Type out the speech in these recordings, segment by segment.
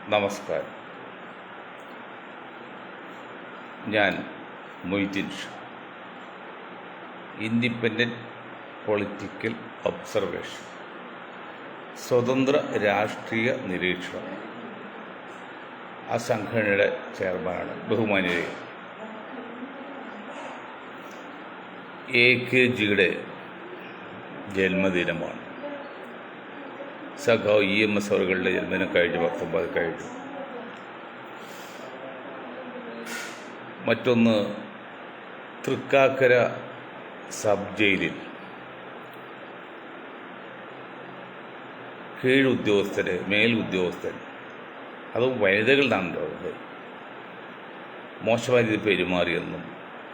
നമസ്കാരം. ഞാൻ Moideen Shah, independent political observation, സ്വതന്ത്ര രാഷ്ട്രീയ നിരീക്ഷണം, ആ സംഘടനയുടെ ചെയർമാനാണ്. ബഹുമാന്യരെ, AKGയുടെ ജന്മദിനമാണ്. സഖാവ് EMS അവരുടെ ജന്മദിനം കഴിഞ്ഞു, 19 കഴിഞ്ഞു. മറ്റൊന്ന്, തൃക്കാക്കര സബ് ജയിലിൽ കീഴുദ്യോഗസ്ഥര്, മേലുദ്യോഗസ്ഥൻ, അത് വനിതകളിലാണ് ഉള്ളത്, മോശമായ രീതിയിൽ പെരുമാറിയെന്നും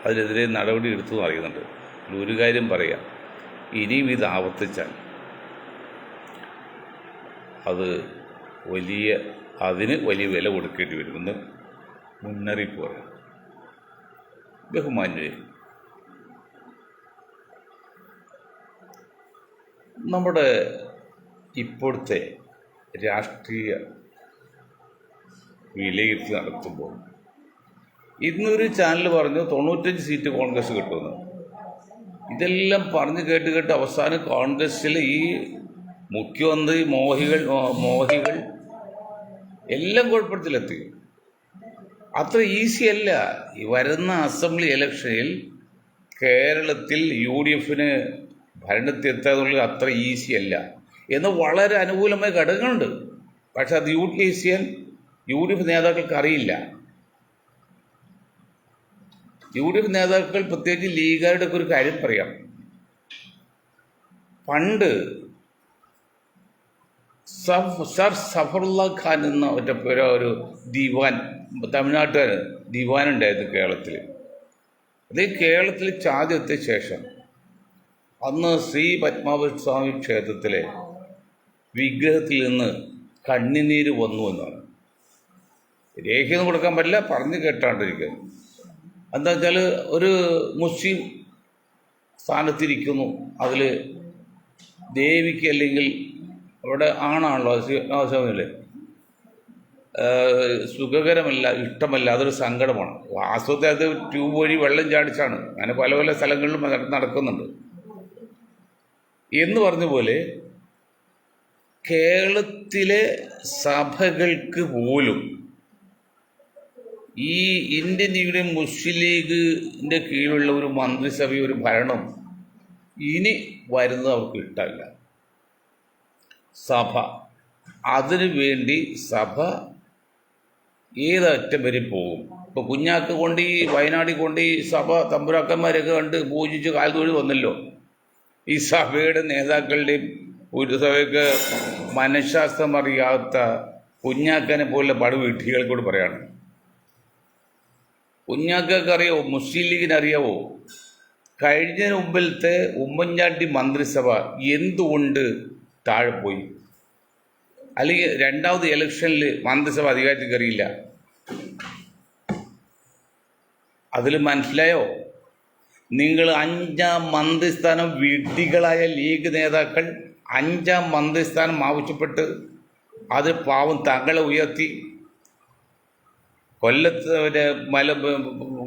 അതിനെതിരെ നടപടി എടുത്തു അറിയുന്നുണ്ട്. ഒരു കാര്യം പറയാം, ഇനിയും ഇത് ആവർത്തിച്ചാൽ അതിന് വലിയ വില കൊടുക്കേണ്ടി വരുമെന്ന് മുന്നറിയിപ്പ് പറയാം. ബഹുമാന്യരെ, നമ്മുടെ ഇപ്പോഴത്തെ രാഷ്ട്രീയ വിലയിരുത്തി നടത്തുമ്പോൾ ഇന്നൊരു ചാനൽ പറഞ്ഞു 95 സീറ്റ് കോൺഗ്രസ് കിട്ടുമെന്ന്. ഇതെല്ലാം പറഞ്ഞ് കേട്ട് അവസാനം കോൺഗ്രസ്സിൽ ഈ മുഖ്യമന്ത്രി മോഹികൾ എല്ലാം കുഴപ്പത്തിലെത്തി. അത്ര ഈസി അല്ല. ഈ വരുന്ന അസംബ്ലി ഇലക്ഷനിൽ കേരളത്തിൽ UDF ഭരണത്തിൽ എത്താന്നുള്ളത് അത്ര ഈസി അല്ല എന്ന് വളരെ അനുകൂലമായ ഘടകങ്ങളുണ്ട്. പക്ഷെ അത് യൂട്ടിലൈസ് ചെയ്യാൻ UDF നേതാക്കൾക്ക് അറിയില്ല. UDF നേതാക്കൾ, പ്രത്യേകിച്ച് ലീഗുകാരുടെ ഒക്കെ ഒരു കാര്യം പറയാം. പണ്ട് സർ സഫറുള്ള ഖാൻ എന്ന ഒരു ദിവാൻ, തമിഴ്നാട്ടുകാർ ദിവാനുണ്ടായിരുന്നു കേരളത്തിൽ. അത് കേരളത്തിൽ ചാദ്യത്തെ ശേഷം അന്ന് ശ്രീ പത്മനാഭസ്വാമി ക്ഷേത്രത്തിലെ വിഗ്രഹത്തിൽ നിന്ന് കണ്ണിനീര് വന്നു എന്നാണ്. രേഖയൊന്നും കൊടുക്കാൻ പറ്റില്ല, പറഞ്ഞു കേട്ടാണ്ടിരിക്കുക. എന്താ വെച്ചാൽ, ഒരു മുസ്ലിം സ്ഥാനത്തിരിക്കുന്നു, അതിൽ ദേവിക്ക് അല്ലെങ്കിൽ അവിടെ ആണാണല്ലോ സ്വാമിയില്ലേ, സുഖകരമല്ല, ഇഷ്ടമല്ല, അതൊരു സങ്കടമാണ്. വാസ്തവത്തെ അത് ട്യൂബ് വഴി വെള്ളം ചാടിച്ചാണ്. അങ്ങനെ പല സ്ഥലങ്ങളിലും നടക്കുന്നുണ്ട് എന്ന് പറഞ്ഞ പോലെ കേരളത്തിലെ സഭകൾക്ക് പോലും ഈ ഇന്ത്യൻ യൂണിയൻ മുസ്ലിം ലീഗിൻ്റെ കീഴിലുള്ള ഒരു മന്ത്രിസഭ, ഒരു ഭരണം ഇനി വരുന്നത് അവർക്ക് ഇഷ്ടമല്ല. സഭ അതിനു വേണ്ടി സഭ ഏതറ്റം വരെ പോകും. ഇപ്പോൾ കുഞ്ഞാക്ക് കൊണ്ട് ഈ വയനാടിൽ കൊണ്ട് ഈ സഭ തമ്പുരാക്കന്മാരൊക്കെ കണ്ട് പൂജിച്ച് കാൽ തൊഴിൽ വന്നല്ലോ. ഈ സഭയുടെ നേതാക്കളുടെയും ഒരു സഭയ്ക്ക് മനഃശാസ്ത്രം അറിയാത്ത കുഞ്ഞാക്കനെ പോലെ പടുവീട്ടികൾക്കോട് പറയാണ്. കുഞ്ഞാക്കൊക്കെ അറിയാവോ? മുസ്ലിം ലീഗിന് അറിയാവോ? കഴിഞ്ഞ മുമ്പിലത്തെ ഉമ്മൻചാണ്ടി മന്ത്രിസഭ എന്തുകൊണ്ട് താഴെ പോയി? അല്ലെങ്കിൽ രണ്ടാമത് ഇലക്ഷനിൽ മന്ത്രിസഭ അധികാരത്തിൽ കയറിയില്ല. അതിൽ മനസ്സിലായോ? നിങ്ങൾ 5ാം മന്ത്രിസ്ഥാനം വിഡ്ഢികളായ ലീഗ് നേതാക്കൾ 5ാം മന്ത്രിസ്ഥാനം ആവശ്യപ്പെട്ട് അത് പാവം തങ്ങളെ ഉയർത്തി. കൊല്ലത്ത്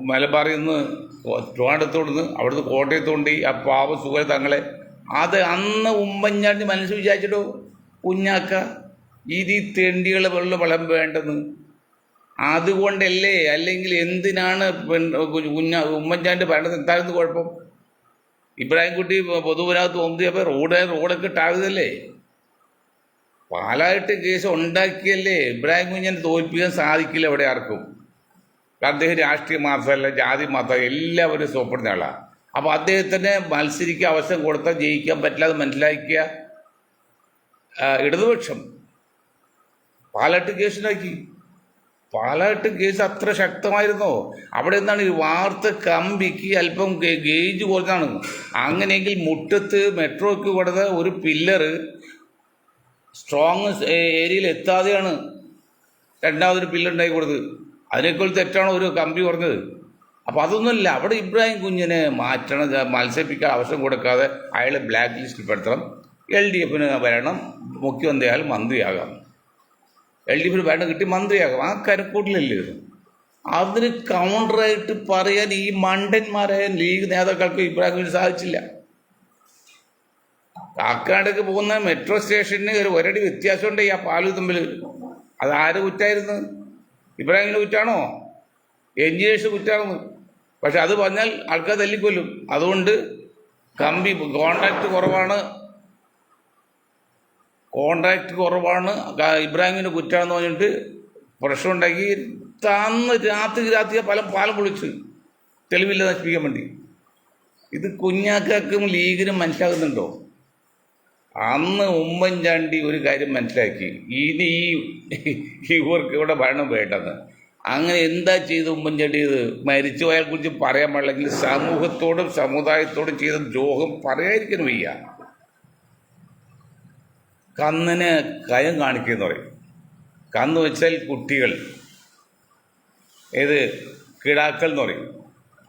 മലബാറിൽ നിന്ന് ട്രിവാൻഡ്രത്തോട് നിന്ന് അവിടുന്ന് കോട്ടയത്തോണ്ട് ആ പാവം സുഖ തങ്ങളെ അത് അന്ന് ഉമ്മൻചാണ്ടി മനസ്സ് വിചാരിച്ചിട്ടോ കുഞ്ഞാക്ക ഈ തെണ്ടികളെ വെള്ളം വളം വേണ്ടെന്ന്. അതുകൊണ്ടല്ലേ, അല്ലെങ്കിൽ എന്തിനാണ് ഉമ്മൻചാണ്ടി ഭരണത്തിൽ എത്താമെന്ന് കുഴപ്പം? ഇബ്രാഹിംകുട്ടി പൊതുവിനകത്ത് ഒന്നിയപ്പോൾ റോഡൊക്കെ ഇട്ടാകുതല്ലേ? പാലായിട്ട് കേസ് ഉണ്ടാക്കിയല്ലേ? ഇബ്രാഹിം കുഞ്ഞിനെ തോൽപ്പിക്കാൻ സാധിക്കില്ല ഇവിടെ ആർക്കും. അദ്ദേഹം രാഷ്ട്രീയം മാത്രമല്ല, ജാതി മാത്രമല്ല, എല്ലാവരും സോപ്പെടുന്ന ആളാണ്. അപ്പോൾ അദ്ദേഹത്തിന് മത്സരിക്കാൻ അവസരം കൊടുത്താൽ ജയിക്കാൻ പറ്റില്ല. അത് മനസ്സിലാക്കിയ ഇടതുപക്ഷം പാലാട്ട് കേസുണ്ടാക്കി. പാലാട്ട് കേസ് അത്ര ശക്തമായിരുന്നോ? അവിടെ നിന്നാണ് ഈ വാർത്ത കമ്പിക്ക് അല്പം ഗേജ് കുറഞ്ഞാണ്. അങ്ങനെയെങ്കിൽ മുറ്റത്ത് മെട്രോയ്ക്ക് കൊടുത്ത ഒരു പില്ലറ് സ്ട്രോങ് ഏരിയയിൽ എത്താതെയാണ് രണ്ടാമതൊരു പില്ലർ ഉണ്ടാക്കി കൊടുത്തത്. അതിനേക്കാൾ തെറ്റാണോ ഒരു കമ്പി പറഞ്ഞത്? അപ്പോൾ അതൊന്നുമല്ല. അവിടെ ഇബ്രാഹിം കുഞ്ഞിനെ മാറ്റണം, മത്സരിപ്പിക്കാൻ അവസരം കൊടുക്കാതെ അയാളെ ബ്ലാക്ക് ലിസ്റ്റിൽ പെടുത്തണം. LDF വരണം, മുഖ്യമന്ത്രിയായാലും മന്ത്രിയാകാം. LDF ഭരണം കിട്ടി മന്ത്രിയാകാം. ആ കരക്കൂട്ടിലല്ലേ ഇത്? അതിന് കൗണ്ടറായിട്ട് പറയാൻ ഈ മണ്ടന്മാരായ ലീഗ് നേതാക്കൾക്ക് ഇബ്രാഹിം കുഞ്ഞിന് സാധിച്ചില്ല. കാക്കാടേക്ക് പോകുന്ന മെട്രോ സ്റ്റേഷന് ഒരടി വ്യത്യാസമുണ്ട് ഈ ആ പാലു തമ്മിൽ. അത് ആര് കുറ്റായിരുന്നു? ഇബ്രാഹിമിൻ്റെ കുറ്റാണോ? എൻജിനീയേഴ്സ് കുറ്റാണ്. പക്ഷെ അത് പറഞ്ഞാൽ ആൾക്കാർ തല്ലിക്കൊല്ലും. അതുകൊണ്ട് കമ്പി കോൺട്രാക്ട് കുറവാണ് ഇബ്രാഹിമിൻ്റെ കുറ്റാണെന്ന് പറഞ്ഞിട്ട് പ്രശ്നമുണ്ടാക്കി രാത്രി പാലം പൊളിച്ച് തെളിവില്ല നശിപ്പിക്കാൻ വേണ്ടി. ഇത് കുഞ്ഞാക്കും ലീഗിനും മനസ്സിലാകുന്നുണ്ടോ? അന്ന് ഉമ്മൻചാണ്ടി ഒരു കാര്യം മനസ്സിലാക്കി, ഇനി ഇവർക്ക് ഇവിടെ ഭരണം വേണ്ടെന്ന്. അങ്ങനെ എന്താ ചെയ്ത് ഉമ്മൻചാണ്ടി? ഇത് മരിച്ചുപോയാൽ കുറിച്ച് പറയാൻ പാടില്ലെങ്കിൽ സമൂഹത്തോടും സമുദായത്തോടും ചെയ്ത ദ്രോഹം പറയാതിരിക്കാൻ വയ്യ. കന്നിന് കയം കാണിക്കുന്ന പറയും. കന്ന് വെച്ചാൽ കുട്ടികൾ, ഏത് കിടാക്കൾ എന്ന് പറയും.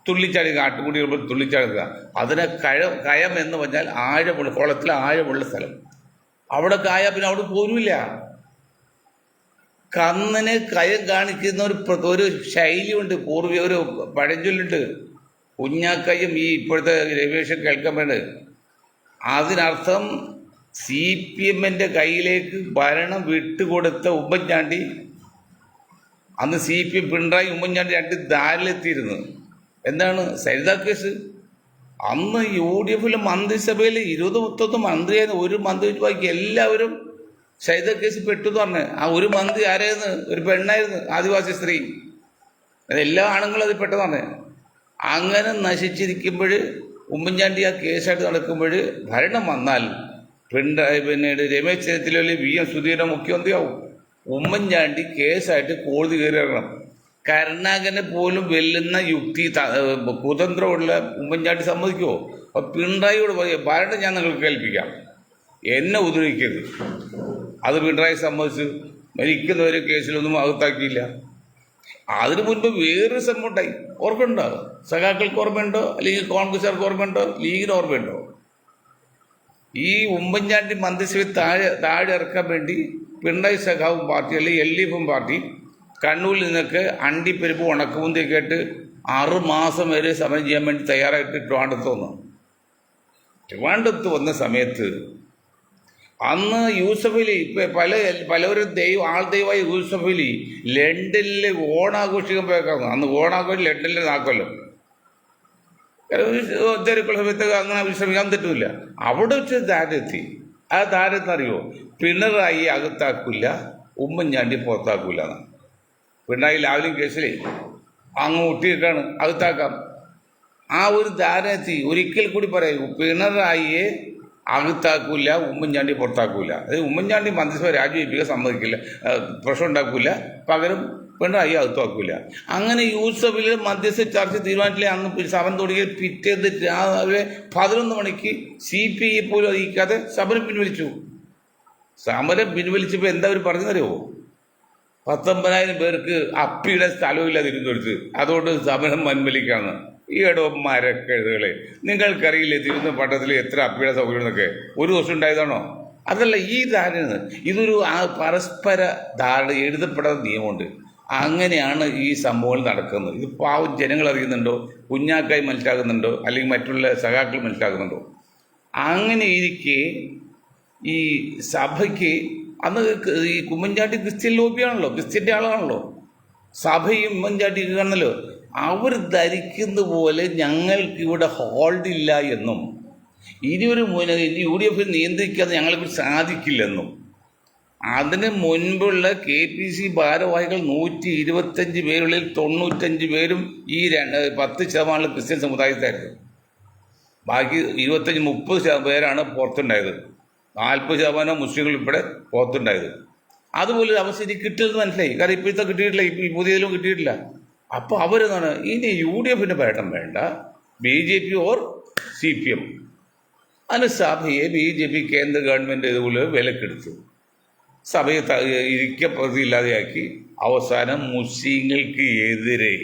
തുള്ളിച്ചാടി കാട്ടുകൂടി തുള്ളിച്ചാടുക. അതിനെ കയം എന്ന് പറഞ്ഞാൽ ആഴമുള്ള കുളത്തിൽ ആഴമുള്ള സ്ഥലം. അവിടെ കായ പിന്നെ അവിടെ പോരുമില്ല. കന്നിന് കയം കാണിക്കുന്ന ഒരു ശൈലിയുണ്ട്, ഒരു പഴഞ്ചൊല്ലുണ്ട്. കുഞ്ഞാക്കയും ഈ ഇപ്പോഴത്തെ രമേശൻ കേൾക്കാൻ വേണ്ട. അതിനർത്ഥം CPM-ൻ്റെ കയ്യിലേക്ക് ഭരണം വിട്ടുകൊടുത്ത ഉമ്മൻചാണ്ടി, അന്ന് CPM പിണറായി ഉമ്മൻചാണ്ടി രണ്ട് ധാരിലെത്തിയിരുന്നു. എന്താണ്? സരിത കേസ്. അന്ന് UDF മന്ത്രിസഭയിൽ 20-30 മന്ത്രിയായിരുന്നു. ഒരു മന്ത്രി ബാക്കി എല്ലാവരും സരിത കേസ് പെട്ടു എന്ന് പറഞ്ഞ്. ആ ഒരു മന്ത്രി ആരായിരുന്നു? ഒരു പെണ്ണായിരുന്നു, ആദിവാസി സ്ത്രീ. എല്ലാ ആണുങ്ങളും അത് പെട്ടെന്ന് പറഞ്ഞ്. അങ്ങനെ നശിച്ചിരിക്കുമ്പോൾ ഉമ്മൻചാണ്ടി ആ കേസായിട്ട് നടക്കുമ്പോൾ ഭരണം വന്നാൽ പിന്നീട് രമേശ് ചെന്നിത്തല VM സുധീരൻ മുഖ്യമന്ത്രിയാവും. ഉമ്മൻചാണ്ടി കേസായിട്ട് കോടതി കയറി ഇറങ്ങണം. കരുണാകരനെ പോലും വെല്ലുന്ന യുക്തി കുതന്ത്രമുള്ള ഉമ്മൻചാണ്ടി സമ്മതിക്കുമോ? അപ്പം പിണറായിയോട് പറയും, ഭരണം ഞാൻ നിങ്ങൾക്ക് കേൾപ്പിക്കാം, എന്നെ ഉപദ്രവിക്കരുത്. അത് പിണറായി സമ്മതിച്ചു. മരിക്കുന്നവരെ കേസിലൊന്നും അകത്താക്കിയില്ല. അതിനു മുൻപ് വേറൊരു സംഭവം ഉണ്ടായി. ഓർമ്മയുണ്ടോ? സഖാക്കൾക്ക് ഓർമ്മയുണ്ടോ? അല്ലെങ്കിൽ കോൺഗ്രസ്സുകാർക്ക് ഓർമ്മയുണ്ടോ? ലീഗിന് ഓർമ്മയുണ്ടോ? ഈ ഉമ്മൻചാണ്ടി മന്ത്രിസഭയിൽ താഴെ ഇറക്കാൻ വേണ്ടി പിണറായി സഖാവും പാർട്ടി അല്ലെങ്കിൽ LDF പാർട്ടി കണ്ണൂരിൽ നിന്നൊക്കെ അണ്ടിപ്പരിപ്പ് ഉണക്കമുന്തിയൊക്കെ ആയിട്ട് 6 മാസം വരെ സമരം ചെയ്യാൻ വേണ്ടി തയ്യാറായിട്ട് ട്രിവാൻഡ്രത്ത് വന്ന സമയത്ത് അന്ന് യൂസഫ് അലി, പലവരും ദൈവമായ യൂസഫ് അലി ലണ്ടനിലെ ഓണാഘോഷിക്കാൻ പോയേക്കാണ്. അന്ന് ഓണാഘോഷം ലണ്ടനിലെ നാക്കൊല്ലം തിരക്കുള്ള സമയത്ത് അങ്ങനെ വിശ്രമിക്കാൻ പറ്റുന്നില്ല. അവിടെ വെച്ച് ധാരെത്തി. ആ ധാരെന്നറിയോ? പിണറായി അകത്താക്കില്ല, ഉമ്മൻചാണ്ടി പുറത്താക്കില്ല എന്നാണ്. പിണറായി ലാവലിംഗ് കേസിൽ അങ്ങ് ഒട്ടിയിട്ടാണ്, അകത്താക്കാം. ആ ഒരു ധാരണത്തി ഒരിക്കൽ കൂടി പറയൂ, പിണറായിയെ അകത്താക്കൂല, ഉമ്മൻചാണ്ടി പുറത്താക്കൂല. അത് ഉമ്മൻചാണ്ടി മന്ത്രിസഭ രാജിവെപ്പിക്കാൻ സമ്മതിക്കില്ല, പ്രശ്നം ഉണ്ടാക്കൂല, പകരം പിണറായി അകത്താക്കൂല. അങ്ങനെ യൂസഫിൽ മധ്യസ്ഥ ചർച്ച തീരുമാനത്തിലെ അന്ന് സമരം തുടങ്ങിയ പിറ്റേന്ന് രാവിലെ 11 മണിക്ക് CPI പോലും അറിയിക്കാതെ സമരം പിൻവലിച്ചു. സമരം പിൻവലിച്ചപ്പോൾ എന്താ അവർ പറഞ്ഞറിയുമോ? 19,000 പേർക്ക് അപ്പിയുടെ സ്ഥലമില്ല തിരുവനന്തപുരത്ത്, അതുകൊണ്ട് സമരം പിൻവലിക്കാമെന്ന്. ഈയിടോ മരക്കെഴുതുകളെ, നിങ്ങൾക്കറിയില്ലേ തിരുവനന്തപുരം എത്ര അപ്പിയുടെ സൗകര്യം എന്നൊക്കെ? ഒരു ദിവസം ഉണ്ടായതാണോ? അതല്ല ഈ ധാരണ. ഇതൊരു പരസ്പര ധാരണ, എഴുതപ്പെടാത്ത നിയമമുണ്ട്. അങ്ങനെയാണ് ഈ സംഭവങ്ങൾ നടക്കുന്നത്. ഇത് പാവം ജനങ്ങൾ അറിയുന്നുണ്ടോ? കുഞ്ഞാക്കായി മനസ്സിലാകുന്നുണ്ടോ? അല്ലെങ്കിൽ മറ്റുള്ള സഖാക്കൾ മനസ്സിലാക്കുന്നുണ്ടോ? അങ്ങനെ ഇരിക്കെ ഈ സഭയ്ക്ക് അന്ന് ഈ ഉമ്മൻചാണ്ടി ക്രിസ്ത്യൻ ലോബിയാണല്ലോ, ക്രിസ്ത്യൻ്റെ ആളാണല്ലോ. സഭയും ഉമ്മൻചാണ്ടി കാണണല്ലോ. അവർ ധരിക്കുന്ന പോലെ ഞങ്ങൾക്ക് ഇവിടെ ഹോൾഡില്ല എന്നും ഇനി ഒരു UDF നിയന്ത്രിക്കാതെ ഞങ്ങൾക്ക് സാധിക്കില്ലെന്നും, അതിന് മുൻപുള്ള KPC ഭാരവാഹികൾ 125 പേരുള്ളിൽ 95 പേരും ഈ 10% ക്രിസ്ത്യൻ സമുദായത്തായിരുന്നു. ബാക്കി 25-30 പേരാണ് പുറത്തുണ്ടായത്. 40% മുസ്ലിങ്ങൾ ഉൾപ്പെടെ പുറത്തുണ്ടായത്. അതുപോലെ അവസ്ഥ ഇനി കിട്ടുന്നത് മനസ്സിലായി. കാരണം ഇപ്പോഴത്തെ കിട്ടിയിട്ടില്ല, പുതിയതിലും കിട്ടിയിട്ടില്ല. അപ്പോൾ അവരെന്താണ്, ഇനി UDF ഭരണം വേണ്ട, BJP ഓർ CPM. അതിന് സഭയെ BJP കേന്ദ്ര ഗവൺമെൻറ് ഇതുപോലെ വിലക്കെടുത്തു. സഭയെ ഇരിക്കപ്രതി ഇല്ലാതെയാക്കി അവസാനം മുസ്ലിങ്ങൾക്ക് എതിരെ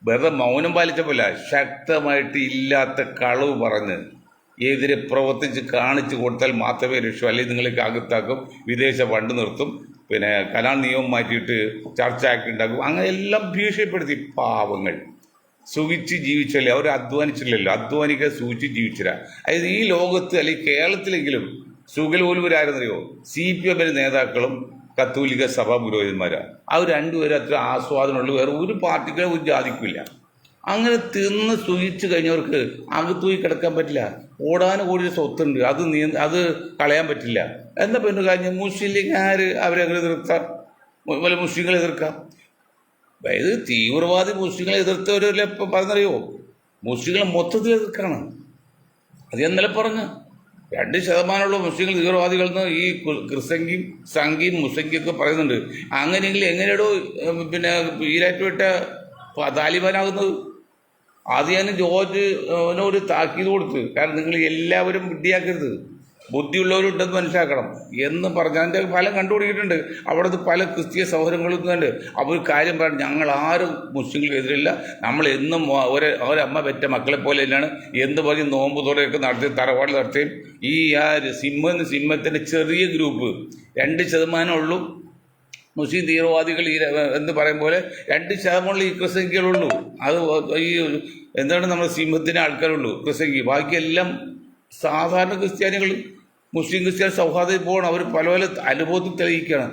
വെറുതെ മൗനം പാലിച്ചപ്പോല ശക്തമായിട്ട് ഇല്ലാത്ത കളവ് പറഞ്ഞ് എതിരെ പ്രവർത്തിച്ച് കാണിച്ചു കൊടുത്താൽ മാത്രമേ രക്ഷൂ, അല്ലെങ്കിൽ നിങ്ങൾക്ക് അകത്താക്കും, വിദേശ ഫണ്ട് നിർത്തും, പിന്നെ കലാം നിയമം മാറ്റിയിട്ട് ചർച്ച ആക്കി ഉണ്ടാക്കും, അങ്ങനെ എല്ലാം ഭീഷണിപ്പെടുത്തി. പാവങ്ങൾ സുഖിച്ച് ജീവിച്ചല്ലേ, അവർ അധ്വാനിച്ചില്ലല്ലോ, അധ്വാനിക്കാൻ സൂചിച്ച് ജീവിച്ചില്ല. അതായത് ഈ ലോകത്ത് അല്ലെങ്കിൽ കേരളത്തിലെങ്കിലും സുഖലോലുപരായിരുന്നറിയോ, CPM നേതാക്കളും കത്തോലിക്ക സഭാ പുരോഹിതന്മാരാണ്. അവർ രണ്ടുപേരും അത്ര ആസ്വാദനമുള്ളൂ, വേറെ ഒരു പാർട്ടികളെ ഒരു ജാതിക്കില്ല. അങ്ങനെ തിന്ന് സുഖിച്ച് കഴിഞ്ഞവർക്ക് അകത്തൂയി കിടക്കാൻ പറ്റില്ല. ഓടാനുകൂടിയ സ്വത്തുണ്ട്, അത് കളയാൻ പറ്റില്ല. എന്താ പിന്നെ കാര്യം, മുസ്ലിം ലീഗുകാർ അവരെ എതിർക്കാം, വല്ല മുസ്ലിങ്ങളെ എതിർക്കാം. അതായത് തീവ്രവാദി മുസ്ലിങ്ങളെ എതിർത്തവരല്ലേ ഇപ്പം പറഞ്ഞറിയോ, മുസ്ലിങ്ങളെ മൊത്തത്തിൽ എതിർക്കാണ്. അത് ഇന്നലെ പറഞ്ഞു 2% മുസ്ലിങ്ങൾ തീവ്രവാദികളെന്ന് ഈ ക്രിസംഗിയും സംഘിയും മുസംഗിയൊക്കെ പറയുന്നുണ്ട്. അങ്ങനെയെങ്കിൽ എങ്ങനെയാടോ പിന്നെ ഈരാറ്റുപേട്ട താലിബാനാകുന്നത്? അത് ഞാൻ ജോർജിനോട് താക്കീത് കൊടുത്ത്, കാരണം നിങ്ങൾ എല്ലാവരും വിഡ്ഢിയാക്കരുത്, ബുദ്ധിയുള്ളവരുണ്ടെന്ന് മനസ്സിലാക്കണം എന്ന് പറഞ്ഞ് അതിൻ്റെ ഫലം കണ്ടുപിടിച്ചിട്ടുണ്ട്. അവിടുത്തെ പല ക്രിസ്തീയ സൗഹൃദങ്ങളും തന്നെ അവർ കാര്യം പറഞ്ഞു, ഞങ്ങൾ ആരും മുസ്ലിങ്ങൾക്കെതിരില്ല, നമ്മൾ എന്നും ഒരമ്മ പെറ്റ മക്കളെ പോലെ തന്നെയാണ് എന്ന് പറഞ്ഞ് നോമ്പ് തുറയൊക്കെ നടത്തി തറവാട് നടത്തുകയും ഈ സിംഹത്തിൻ്റെ ചെറിയ ഗ്രൂപ്പ് 2% ഉള്ളൂ മുസ്ലിം തീവ്രവാദികൾ എന്ന് പറയും പോലെ 2% ഈ ക്രിസംഖ്യകളുള്ളൂ. അത് ഈ എന്താണ് നമ്മുടെ സിംഹത്തിൻ്റെ ആൾക്കാരുള്ളൂ ക്രിസംഖ്യ, ബാക്കിയെല്ലാം സാധാരണ ക്രിസ്ത്യാനികൾ. മുസ്ലിം ക്രിസ്ത്യാനി സൗഹാർദ്ദത്തിൽ പോകണം, അവർ പല പല അനുഭവത്തിൽ തെളിയിക്കുകയാണ്,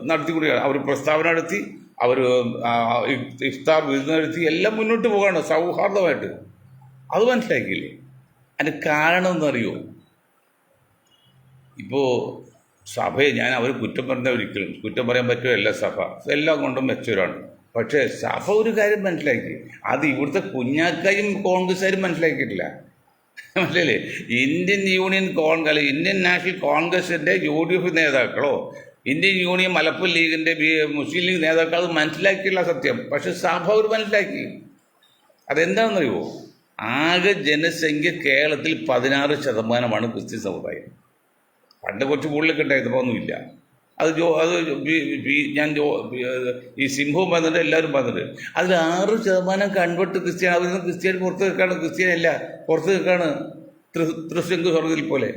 നടത്തിക്കൊടുക്കുകയാണ്. അവർ പ്രസ്താവന നടത്തി, അവർ ഇഫ്താർ വിരുന്ന് നടത്തി, എല്ലാം മുന്നോട്ട് പോവുകയാണ് സൗഹാർദ്ദമായിട്ട്. അത് മനസ്സിലാക്കിയില്ലേ? അതിൻ്റെ കാരണം എന്നറിയോ? ഇപ്പോൾ സഭയെ ഞാൻ അവർ കുറ്റം പറഞ്ഞ ഒരിക്കലും കുറ്റം പറയാൻ പറ്റുമല്ല, സഭ എല്ലാം കൊണ്ടും മെച്ചവരാണ്. പക്ഷേ സഭ ഒരു കാര്യം മനസ്സിലാക്കി, അത് ഇവിടുത്തെ കുഞ്ഞാക്കായും കോൺഗ്രസ്സുകാരും മനസ്സിലാക്കിയിട്ടില്ല. മനസ്സിലല്ലേ? ഇന്ത്യൻ നാഷണൽ കോൺഗ്രസിൻ്റെ UDF നേതാക്കളോ ഇന്ത്യൻ യൂണിയൻ മലപ്പുറം ലീഗിൻ്റെ മുസ്ലിം ലീഗ് നേതാക്കൾ അത് മനസ്സിലാക്കിയുള്ള സത്യം. പക്ഷെ സഭ അവർ മനസ്സിലാക്കി. അതെന്താണെന്നറിയുമോ? ആകെ ജനസംഖ്യ കേരളത്തിൽ 16% ക്രിസ്ത്യൻ സമുദായം. പണ്ട് കുറച്ച് കൂടുതലൊക്കെ ഉണ്ടായിരുന്നു, ഇപ്പോൾ ഒന്നുമില്ല. ഈ സിംഹവും പറഞ്ഞിട്ട് എല്ലാവരും പറഞ്ഞിട്ട് അതിൽ 6% കൺവെർട്ട് ക്രിസ്ത്യാനി. അവരൊന്നും ക്രിസ്ത്യാനി പുറത്ത് നിൽക്കാണ്, ക്രിസ്ത്യാനല്ല പുറത്ത് നിൽക്കാണ്, തൃശങ്ക് സ്വർഗത്തിൽ പോലെ.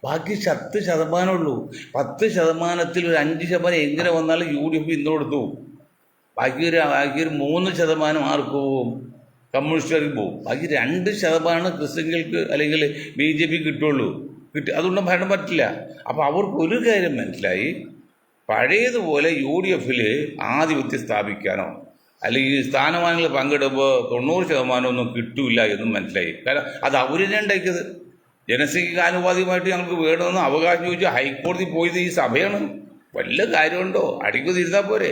ബാക്കി 10% ഉള്ളൂ. 10%ത്തിൽ ഒരു 5% എങ്ങനെ വന്നാലും UDF ഇന്ന് കൊടുത്തു. ബാക്കി ഒരു 3% ആർക്ക് പോവും? കമ്മ്യൂണിസ്റ്റുകാർക്ക് പോവും. ബാക്കി 2% ക്രിസ്ത്യങ്ങൾക്ക് അല്ലെങ്കിൽ BJP കിട്ടുള്ളൂ. അതുകൊണ്ട് ഭരണം പറ്റില്ല. അപ്പോൾ അവർക്ക് ഒരു കാര്യം മനസ്സിലായി, പഴയതുപോലെ UDFൽ ആധിപത്യം സ്ഥാപിക്കാനോ അല്ലെങ്കിൽ സ്ഥാനമാനങ്ങൾ പങ്കിടുമ്പോൾ 90% ഒന്നും കിട്ടൂല എന്നും മനസ്സിലായി. കാരണം അത് അവർ തന്നെ ഉണ്ടാക്കിയത്. ജനസംഖ്യക്ക് ആനുപാതികമായിട്ട് ഞങ്ങൾക്ക് വേണമെന്ന് അവകാശം ചോദിച്ചു ഹൈക്കോടതി പോയത് ഈ സഭയാണ്. വല്ല കാര്യമുണ്ടോ? അടിക്കു തിരുത്താൽ പോരെ?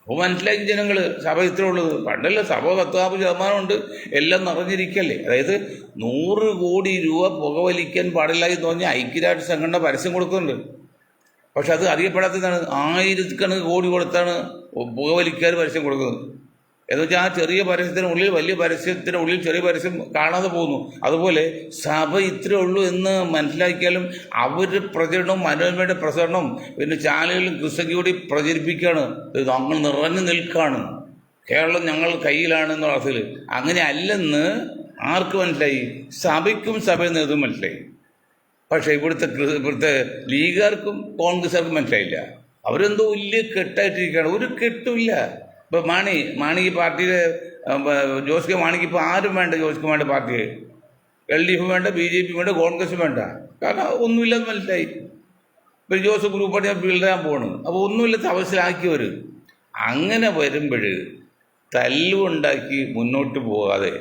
അപ്പോൾ മനസ്സിലാക്കി ജനങ്ങൾ സഭ ഇത്ര ഉള്ളത്. പണ്ടല്ല, സഭ 10-40% ഉണ്ട്, എല്ലാം നിറഞ്ഞിരിക്കല്ലേ. അതായത് 100 കോടി രൂപ പുകവലിക്കാൻ പാടില്ല എന്ന് പറഞ്ഞാൽ ഐക്യരാഷ്ട്ര സംഘടന പരസ്യം കൊടുക്കുന്നുണ്ട്. പക്ഷെ അത് അറിയപ്പെടാത്തതാണ്. 1000 കോടി കൊടുത്താണ് പുകവലിക്കാർ പരസ്യം കൊടുക്കുന്നത്. എന്ന് വെച്ചാൽ ആ ചെറിയ പരസ്യത്തിനുള്ളിൽ വലിയ പരസ്യത്തിനുള്ളിൽ ചെറിയ പരസ്യം കാണാതെ പോകുന്നു. അതുപോലെ സഭ ഇത്രേ ഉള്ളൂ എന്ന് മനസ്സിലാക്കിയാലും അവർ പ്രചരണവും മനോരമയുടെ പ്രചരണവും പിന്നെ ചാനലുകളും ക്രിസ്തൂടി പ്രചരിപ്പിക്കുകയാണ്. ഞങ്ങൾ നിറഞ്ഞു നിൽക്കുകയാണ്, കേരളം ഞങ്ങൾ കയ്യിലാണെന്നുള്ള അർത്ഥത്തിൽ. അങ്ങനെ അല്ലെന്ന് ആർക്ക് മനസ്സിലായി? സഭയ്ക്കും സഭയിൽ നേതൃത്വം മനസ്സിലായി. പക്ഷേ ഇവിടുത്തെ ലീഗുകാർക്കും കോൺഗ്രസ്സുകാർക്കും മനസ്സിലായില്ല. അവരെന്തോ വലിയ കെട്ടായിട്ടിരിക്കുകയാണ്. ഒരു കെട്ടുമില്ല. ഇപ്പോൾ മാണി ഈ പാർട്ടിയുടെ ജോസ് കെ മാണിക്ക് ഇപ്പോൾ ആരും വേണ്ട. ജോസ് കെ മാണിയുടെ പാർട്ടിയെ LDF വേണ്ട, BJP വേണ്ട, കോൺഗ്രസ് വേണ്ട. കാരണം ഒന്നുമില്ലെന്ന് മനസ്സിലായി. ഇപ്പോൾ ജോസ് ഗ്രൂപ്പായിട്ട് ഞാൻ ബിൽഡാൻ പോകണം. അപ്പോൾ ഒന്നുമില്ലാത്ത അവസ്ഥയിലാക്കിയവർ. അങ്ങനെ വരുമ്പോൾ തല്ലുണ്ടാക്കി മുന്നോട്ട് പോകാതെ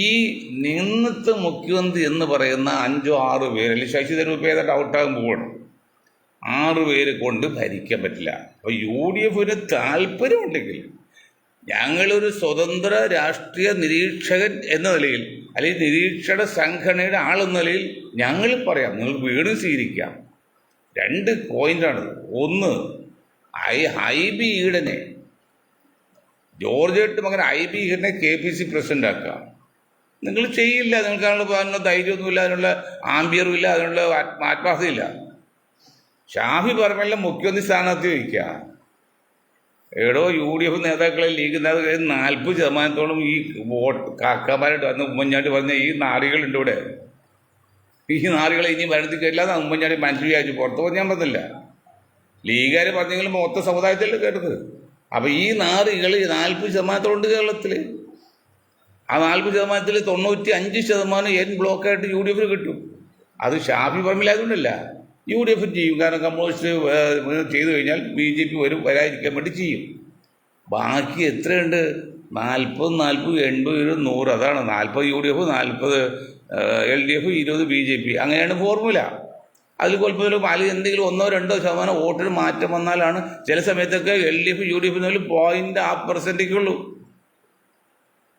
ഈ നിന്നത്തെ മുഖ്യമന്ത്രി എന്ന് പറയുന്ന 5-6 പേര്, അല്ലെങ്കിൽ ശശി തരൂർ ഏതാണ്ട് ഔട്ടാകാൻ പോകണം, 6 പേര് കൊണ്ട് ഭരിക്കാൻ പറ്റില്ല. അപ്പോൾ UDFന് താല്പര്യമുണ്ടെങ്കിൽ ഞങ്ങളൊരു സ്വതന്ത്ര രാഷ്ട്രീയ നിരീക്ഷകൻ എന്ന നിലയിൽ അല്ലെങ്കിൽ നിരീക്ഷണ സംഘടനയുടെ ആളെന്ന നിലയിൽ ഞങ്ങൾ പറയാം, നിങ്ങൾക്ക് വീട് സ്വീകരിക്കാം. 2 പോയിന്റാണ്. ഒന്ന്, IB ഈഡനെ ജോർജ് മകൻ IB ഈഡനെ KPC പ്രസിഡന്റ് ആക്കുക. നിങ്ങൾ ചെയ്യില്ല. നിങ്ങൾക്ക് അതിനുള്ള ധൈര്യമൊന്നുമില്ല, അതിനുള്ള ആംബിയറും ഇല്ല, അതിനുള്ള ആത്മാർത്ഥതയില്ല. ഷാഫി പറമ്പലിനെ മുഖ്യമന്ത്രി സ്ഥാനാർത്ഥി വയ്ക്കുക. എടോ UDF നേതാക്കളെ ലീഗ് നേതാക്കളെ 40% ഈ വോട്ട് കാക്കമാരായിട്ട് വന്ന് ഉമ്മൻചാണ്ടി പറഞ്ഞ ഈ നാറികളുണ്ട് ഇവിടെ. ഈ നാറികളെ ഇനി ഭരണത്തിൽ കയറ്റില്ലാതെ ഉമ്മൻചാണ്ടി മനസ്സിൽ വിചാരിച്ചു. പുറത്ത് പറഞ്ഞാൽ പറ്റില്ല. ലീഗുകാർ പറഞ്ഞെങ്കിലും മൊത്ത സമുദായത്തിലല്ലേ കേട്ടത്. അപ്പം ഈ നാറികൾ 40% കേരളത്തിൽ. ആ 40%-ൽ 95% എൻ ബ്ലോക്കായിട്ട് UDF കിട്ടും. അത് ഷാഫി പറമ്പിലായതുകൊണ്ടല്ല, UDF ചെയ്യും. കാരണം കമ്മ്യൂണിസ്റ്റ് ചെയ്തു കഴിഞ്ഞാൽ BJP വരും, വരാതിരിക്കാൻ വേണ്ടി ചെയ്യും. ബാക്കി എത്രയുണ്ട്? 40, 40, 80, 100. അതാണ് 40 UDF, 40 LDF, 20 BJP. അങ്ങനെയാണ് ഫോർമുല. അതിൽ കുഴപ്പമില്ല. അതിൽ എന്തെങ്കിലും 1-2% വോട്ടിന് മാറ്റം വന്നാലാണ് ചില സമയത്തൊക്കെ LDF UDF തമ്മിൽ 0.5% ഉള്ളൂ.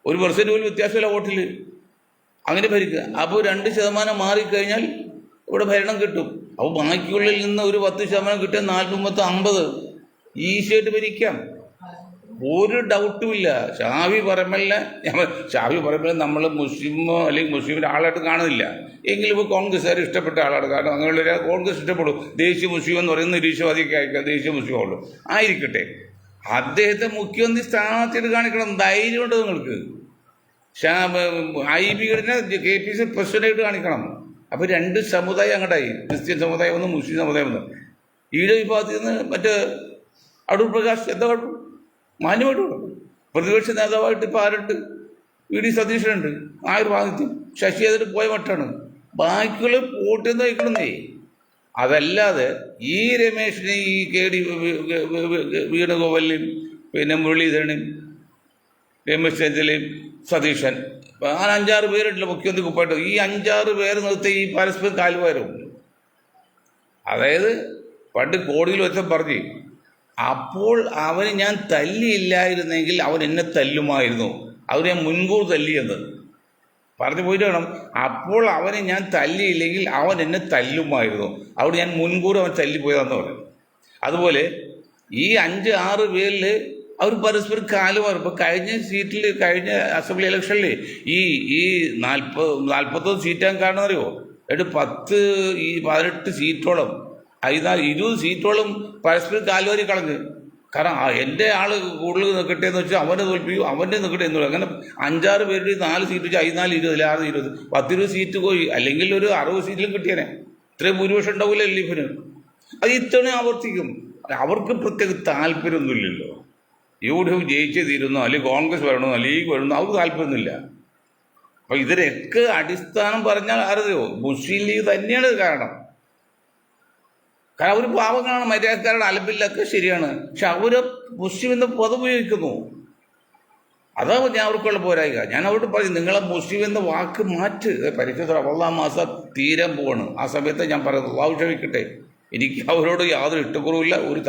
1% പോലും വ്യത്യാസമില്ല വോട്ടിൽ. അങ്ങനെ ഭരിക്കുക. അപ്പോൾ 2% മാറിക്കഴിഞ്ഞാൽ ഇവിടെ ഭരണം കിട്ടും. അപ്പോൾ ബാക്കിയുള്ളിൽ നിന്ന് ഒരു 10% കിട്ടിയാൽ 40, 50 ഈസിയായിട്ട് ഭരിക്കാം. ഒരു ഡൗട്ടുമില്ല. ഷാഫി പറമ്പലിനെ നമ്മൾ മുസ്ലിമോ അല്ലെങ്കിൽ മുസ്ലിമിൻ്റെ ആളായിട്ട് കാണുന്നില്ല. എങ്കിലും ഇപ്പോൾ കോൺഗ്രസ്സുകാർ ഇഷ്ടപ്പെട്ട ആളാണ്. കാരണം അങ്ങനെയുള്ള കോൺഗ്രസ് ഇഷ്ടപ്പെടും. ദേശീയ മുസ്ലിം എന്ന് പറയുന്ന നിരീശ്വരവാദിയൊക്കെ അയക്കാം. ദേശീയ മുസ്ലിമുള്ളൂ ആയിരിക്കട്ടെ. അദ്ദേഹത്തെ മുഖ്യമന്ത്രി സ്ഥാനാർത്ഥിയായിട്ട് കാണിക്കണം. ധൈര്യമുണ്ട് നിങ്ങൾക്ക്. IB-യുടെ KPC പ്രസിഡന്റായിട്ട് കാണിക്കണം. അപ്പോൾ 2 സമുദായം അങ്ങോട്ടായി. ക്രിസ്ത്യൻ സമുദായം ഒന്ന്, മുസ്ലിം സമുദായം ഒന്ന്. ഈഴ വിഭാഗത്തിൽ നിന്ന് മറ്റേ അടൂർ പ്രകാശ് എന്താ കുഴപ്പം? മാന്യമായിട്ട് കൊടുക്കും. പ്രതിപക്ഷ നേതാവായിട്ട് ഇപ്പോൾ ആരുണ്ട്? VD സതീശനുണ്ട്. ആയുർഭാഗത്യം ശശി ചെയ്തിട്ട് പോയ മട്ടാണ്. ബാക്കിയുള്ള വോട്ട് നയിക്കണമെന്നേ. അതല്ലാതെ ഈ രമേശിനെ ഈ KD വേണുഗോപാലിനെയും പിന്നെ മുരളീധരനെയും രമേശ് ചെന്നിത്തലയും സതീശൻ, അങ്ങനെ 5-6 പേരുണ്ടല്ലോ മുഖ്യമന്ത്രി കുപ്പായിട്ട്. ഈ 5-6 പേര് നിർത്തി ഈ പരസ്പരം കാലുവാരും. അതായത് പണ്ട് കോടിയിൽ വെച്ച പറഞ്ഞു, അപ്പോൾ അവന് ഞാൻ തല്ലിയില്ലായിരുന്നെങ്കിൽ അവൻ എന്നെ തല്ലുമായിരുന്നു. അവന് ഞാൻ മുൻകൂർ തല്ലിയെന്ന് പറഞ്ഞു പോയിട്ട് വേണം. അപ്പോൾ അവനെ ഞാൻ തല്ലിയില്ലെങ്കിൽ അവൻ എന്നെ തല്ലുമായിരുന്നു. അവിടെ ഞാൻ മുൻകൂർ അവൻ തല്ലിപ്പോയതാന്ന് പറയും. അതുപോലെ ഈ 5-6 പേരിൽ അവർ പരസ്പരം കാലുമാറും. ഇപ്പോൾ കഴിഞ്ഞ അസംബ്ലി ഇലക്ഷനിൽ ഈ 40 സീറ്റാൻ കാരണം അറിയോ? 18 സീറ്റോളം 20 സീറ്റോളം പരസ്പരം കാലുവാരി കളഞ്ഞ്. കാരണം എൻ്റെ ആൾ കൂടുതൽ നിൽക്കട്ടെ എന്ന് വെച്ചാൽ അവനെ തോൽപ്പിക്കും, അവൻ്റെ നിൽക്കട്ടെ എന്ന് പറയും. അങ്ങനെ 5-6 പേരുടെ 4 സീറ്റ് വെച്ചാൽ 14, 20, 6, 20, 10 സീറ്റ് പോയി. അല്ലെങ്കിൽ ഒരു 60 സീറ്റിലും കിട്ടിയേനെ. ഇത്രയും ഭൂരിപക്ഷം ഉണ്ടാവില്ല LDF-ന്. അത് ഇത്തവണ ആവർത്തിക്കും. അവർക്ക് പ്രത്യേക താല്പര്യമൊന്നുമില്ലല്ലോ. UDF ജയിച്ചേ തീരുന്നോ, അല്ലെങ്കിൽ കോൺഗ്രസ് വരണോ, ലീഗ് വരണോ, അവർക്ക് താല്പര്യമൊന്നുമില്ല. അപ്പോൾ ഇതിനൊക്കെ അടിസ്ഥാനം പറഞ്ഞാൽ അറിയോ? മുസ്ലിം ലീഗ് തന്നെയാണ് കാരണം. കാരണം അവർ പാവങ്ങളാണ്, മര്യാദക്കാരാണ്, അലമ്പില്ലൊക്കെ ശരിയാണ്. പക്ഷെ അവർ മുസ്ലിം എന്ന പദം ഉപയോഗിക്കുന്നു. അതാണ് ഞാൻ അവർക്കുള്ള പോരായിക. ഞാൻ അവരോട് പറയും, നിങ്ങളെ മുസ്ലിം എന്ന വാക്ക് മാറ്റ്. പരിശുദ്ധ റമളാൻ മാസം തീരാൻ പോവാണ്. ആ സമയത്ത് ഞാൻ പറയുന്നത് അല്ലാഹു ക്ഷമിക്കട്ടെ. എനിക്ക് അവരോട് യാതൊരു ഇഷ്ടക്കുറവില്ല, ഒരു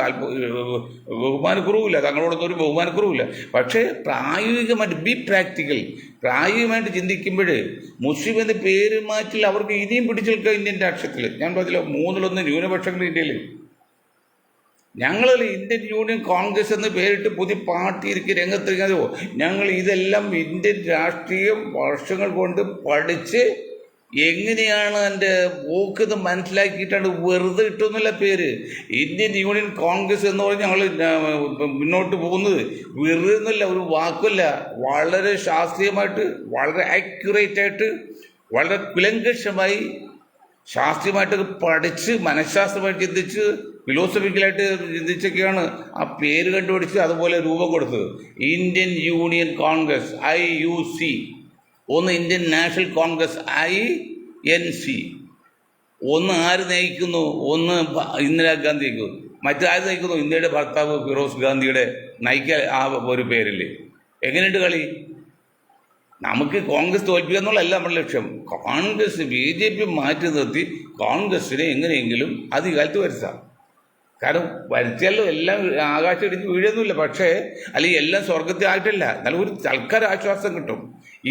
ബഹുമാനക്കുറവില്ല, തങ്ങളോടൊന്നും ഒരു ബഹുമാനക്കുറവില്ല. പക്ഷേ പ്രായോഗികമായിട്ട് ബി പ്രാക്ടിക്കൽ, പ്രായോഗികമായിട്ട് ചിന്തിക്കുമ്പോൾ മുസ്ലിം എന്ന പേര് മാറ്റിൽ അവർക്ക് ഇനിയും പിടിച്ചു നിൽക്കുക ഇന്ത്യൻ രാഷ്ട്രത്തിൽ. ഞാൻ പറഞ്ഞില്ല 3-1 ന്യൂനപക്ഷങ്ങൾ ഇന്ത്യയിൽ. ഞങ്ങൾ ഇന്ത്യൻ യൂണിയൻ കോൺഗ്രസ് എന്ന് പേരിട്ട് പുതിയ പാർട്ടി ഇരിക്കുക രംഗത്തിരിക്കുന്നതോ. ഞങ്ങൾ ഇതെല്ലാം ഇന്ത്യൻ രാഷ്ട്രീയം വർഷങ്ങൾ കൊണ്ട് പഠിച്ച് എങ്ങനെയാണ് എൻ്റെ പോക്കെന്ന് മനസ്സിലാക്കിയിട്ടാണ് വെറുതെ ഇട്ടൊന്നുമില്ല പേര്. ഇന്ത്യൻ യൂണിയൻ കോൺഗ്രസ് എന്ന് പറഞ്ഞ് ഞങ്ങൾ മുന്നോട്ട് പോകുന്നത് വെറുതെ ഒന്നുമില്ല, ഒരു വാക്കുമല്ല. വളരെ ശാസ്ത്രീയമായിട്ട്, വളരെ ആക്യുറേറ്റായിട്ട്, വളരെ കുലങ്കഷമായി ശാസ്ത്രീയമായിട്ടൊക്കെ പഠിച്ച്, മനഃശാസ്ത്രമായിട്ട് ചിന്തിച്ച്, ഫിലോസഫിക്കലായിട്ട് ചിന്തിച്ചൊക്കെയാണ് ആ പേര് കണ്ടുപിടിച്ച് അതുപോലെ രൂപം കൊടുത്തത്. ഇന്ത്യൻ യൂണിയൻ കോൺഗ്രസ് IUC, ഒന്ന് ഇന്ത്യൻ നാഷണൽ കോൺഗ്രസ് INC. ഒന്ന് ആര് നയിക്കുന്നു? ഒന്ന് ഇന്ദിരാഗാന്ധി നയിക്കുന്നു. മറ്റാര് നയിക്കുന്നു? ഇന്ത്യയുടെ ഭർത്താവ് ഫിറോസ് ഗാന്ധിയുടെ നയിക്കാൻ ആ ഒരു പേരില്ലേ. എങ്ങനെയുണ്ട് കളി? നമുക്ക് കോൺഗ്രസ് തോൽപ്പിക്കുക എന്നുള്ളതല്ല നമ്മുടെ ലക്ഷ്യം. കോൺഗ്രസ് BJP മാറ്റി നിർത്തി കോൺഗ്രസിനെ എങ്ങനെയെങ്കിലും അധികാലത്ത് വരുത്താം. കാരണം വരുത്തിയാലോ എല്ലാം ആകാശം ഇടിഞ്ഞ് വീഴൊന്നുമില്ല. പക്ഷേ അല്ലെങ്കിൽ എല്ലാം സ്വർഗത്തിൽ ആയിട്ടില്ല, എന്നാലും ഒരു തൽക്കാല ആശ്വാസം കിട്ടും.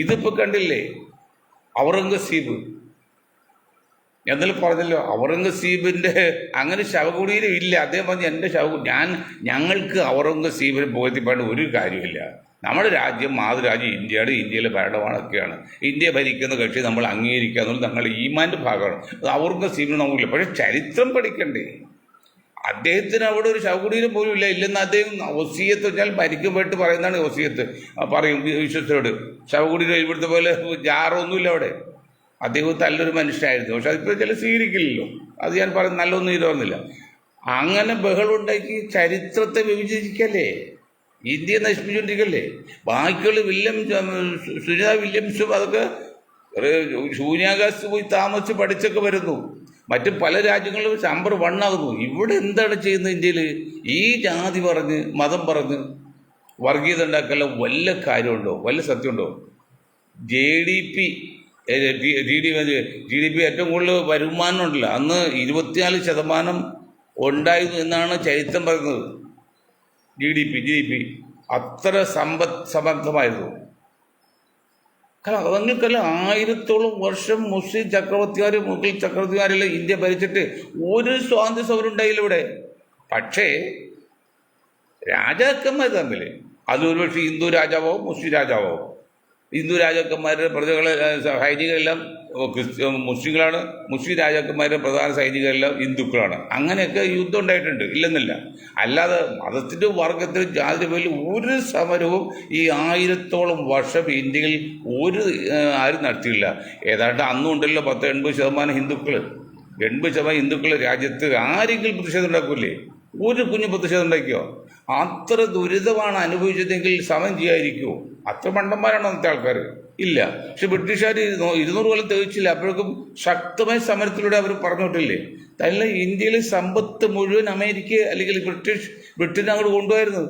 ഇതിപ്പോൾ കണ്ടില്ലേ, ഔറംഗസീബ് എന്നാലും പറഞ്ഞല്ലോ, ഔറംഗസീബിൻ്റെ അങ്ങനെ ശവകുടീരം ഇല്ല. അദ്ദേഹം പറഞ്ഞു എൻ്റെ ഞങ്ങൾക്ക് ഔറംഗസീബിനെ പോകത്തിപ്പാണ്ട് ഒരു കാര്യമില്ല. നമ്മുടെ രാജ്യം മാതൃരാജ്യം ഇന്ത്യയാണ്, ഇന്ത്യയിലെ ഭരണമാണൊക്കെയാണ്. ഇന്ത്യ ഭരിക്കുന്ന കക്ഷി നമ്മൾ അംഗീകരിക്കുക എന്നുള്ളത് ഞങ്ങളുടെ ഈമാൻ്റെ ഭാഗമാണ്. അത് ഔറംഗസീബിന് നമുക്കില്ല. പക്ഷേ ചരിത്രം പഠിക്കണ്ടേ? അദ്ദേഹത്തിന് അവിടെ ഒരു ശവകുടീരം പോലും ഇല്ല. ഇല്ലെന്ന് അദ്ദേഹം വസിയത്ത് വെച്ചാൽ മരിക്കുമ്പോയിട്ട് പറയുന്നതാണ് വസിയത്ത്. പറയും വിശ്വസ്തരോട്, ശവകുടീരം ഇവിടുത്തെ പോലെ ജാറൊന്നുമില്ല അവിടെ. അദ്ദേഹം നല്ലൊരു മനുഷ്യനായിരുന്നു. പക്ഷെ അതിപ്പോൾ ചില സ്വീകരിക്കില്ലല്ലോ. അത് ഞാൻ പറയുന്നത് നല്ലൊന്നും ഇതൊന്നുമില്ല. അങ്ങനെ ബഹളുണ്ടാക്കി ചരിത്രത്തെ വിഭജിക്കല്ലേ, ഇന്ത്യയെ നശിപ്പിച്ചുകൊണ്ടിരിക്കല്ലേ. ബാക്കിയുള്ള സുനിത വില്യംസും അതൊക്കെ ശൂന്യാകാശത്ത് പോയി താമസിച്ച് പഠിച്ചൊക്കെ വരുന്നു. മറ്റ് പല രാജ്യങ്ങളിലും നമ്പർ 1 ആകുന്നു. ഇവിടെ എന്താണ് ചെയ്യുന്നത്? ഇന്ത്യയിൽ ഈ ജാതി പറഞ്ഞ് മതം പറഞ്ഞ് വർഗീയത ഉണ്ടാക്കല്ല വല്ല കാര്യമുണ്ടോ? വല്ല സത്യമുണ്ടോ? GDP ഏറ്റവും കൂടുതൽ വരുമാനം ഉണ്ടല്ലോ, അന്ന് 24% ഉണ്ടായിരുന്നു എന്നാണ് ചരിത്രം പറയുന്നത്. GDP അത്ര സമർത്ഥമായിരുന്നു. കാരണം അതങ്ങൾക്കെല്ലാം 1000ഓളം വർഷം മുസ്ലിം ചക്രവർത്തിമാർ മുഗൾ ചക്രവർത്തിമാരെല്ലാം ഇന്ത്യ ഭരിച്ചിട്ട് ഒരു സ്വാതന്ത്ര്യ സമരം ഉണ്ടായില്ല ഇവിടെ. പക്ഷേ രാജാക്കന്മാർ തമ്മിൽ അത് ഒരുപക്ഷെ ഹിന്ദു രാജാവോ മുസ്ലിം രാജാവോ, ഹിന്ദു രാജാക്കന്മാരുടെ പ്രജകളെ സൈനികരെല്ലാം മുസ്ലിങ്ങളാണ്, മുസ്ലിം രാജാക്കന്മാരുടെ പ്രധാന സൈനികരെല്ലാം ഹിന്ദുക്കളാണ്. അങ്ങനെയൊക്കെ യുദ്ധം ഉണ്ടായിട്ടുണ്ട്, ഇല്ലെന്നില്ല. അല്ലാതെ മതത്തിൻ്റെ വർഗത്തിനും ജാതിയുടെ പേരിൽ ഒരു സമരവും ഈ 1000ഓളം വർഷം ഇന്ത്യയിൽ ആരും നടത്തിയില്ല. ഏതാണ്ട് അന്നും ഉണ്ടല്ലോ 80% ഹിന്ദുക്കൾ. 80% ഹിന്ദുക്കൾ രാജ്യത്ത് ആരെങ്കിലും പ്രതിഷേധം ഉണ്ടാക്കൂലേ? ഒരു കുഞ്ഞു പ്രതിഷേധം ഉണ്ടാക്കിയോ? അത്ര ദുരിതമാണ് അനുഭവിച്ചതെങ്കിൽ സമരം ചെയ്യാതിരിക്കുമോ? അത്ര മണ്ടന്മാരാണ് അന്നത്തെ ആൾക്കാർ? ഇല്ല. പക്ഷെ ബ്രിട്ടീഷുകാർ 200 കൊല്ലം തികച്ചില്ല. അപ്പോഴേക്കും ശക്തമായ സമരത്തിലൂടെ അവർ പറഞ്ഞിട്ടില്ലേ? തല്ല ഇന്ത്യയിലെ സമ്പത്ത് മുഴുവൻ അമേരിക്ക അല്ലെങ്കിൽ ബ്രിട്ടൻ അങ്ങോട്ട് കൊണ്ടുപോയിരുന്നത്.